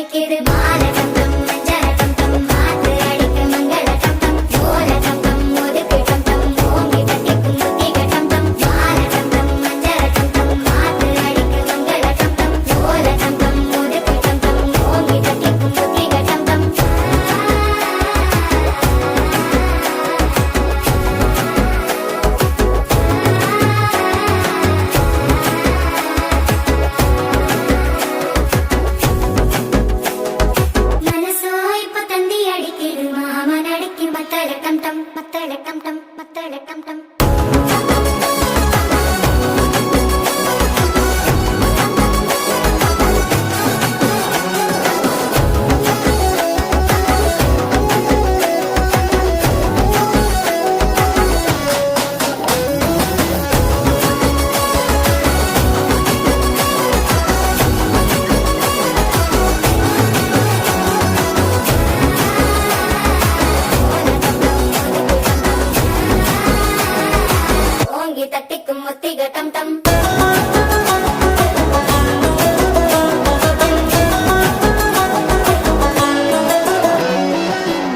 அடிக்குது மாலை டம் டம் மஞ்சள் டம் டம் மாத்து அடிக்க மங்கள டம் டம் ஓல டம் டம் ஒதுக்கு டம் டம் ஓங்கி தட்டிக்கும் முத்திக டம் டம் மாலை டம் டம் மஞ்சள் டம் டம் மாத்து அடிக்க மங்கள டம் டம் ஓல டம் டம் ஒதுக்கு டம் டம் ஓங்கி தட்டிக்கும் முத்திக டம் டம் மத்தள டம் டம் மத்தள டம் டம் தட்டிக்கும் முத்திக டம் டம்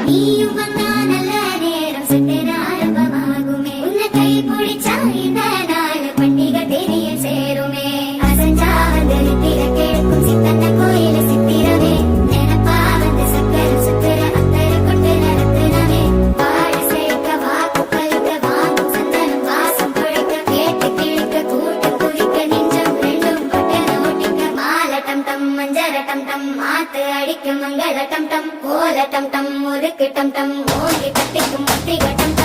நீயும் வந்தா நல்ல நேரம் சித்திர ஆரம்பமாகுமே உன்னை கை பிடிச்சா இந்த நாள் பண்டிகை தெரிய சேருமே அசஞ்சா வந்து நித்திர கேட்கும் சித்தன்ன கோயில சித்திரமே நினப்பா வந்து சக்கர சுத்திர அத்தர கொண்டு நடத்துனவே வாழ சேர்க்க வாக்கு பழுக்க வாங்கும் சந்தனம் வாசம் பொழிக்க கேட்டு கிழிக்க கூட்டு குளிக்க நெஞ்சம் ரெண்டும் பட்டன ஒட்டிக்க மாலை டம் டம் மஞ்சள் டம் டம் மாத்து அடிக்கும் மங்கள டம் டம் ஓல டம் டம் ஒதுக்கு டம் டம் ஓங்கி தட்டிக்கும் முத்திக டம்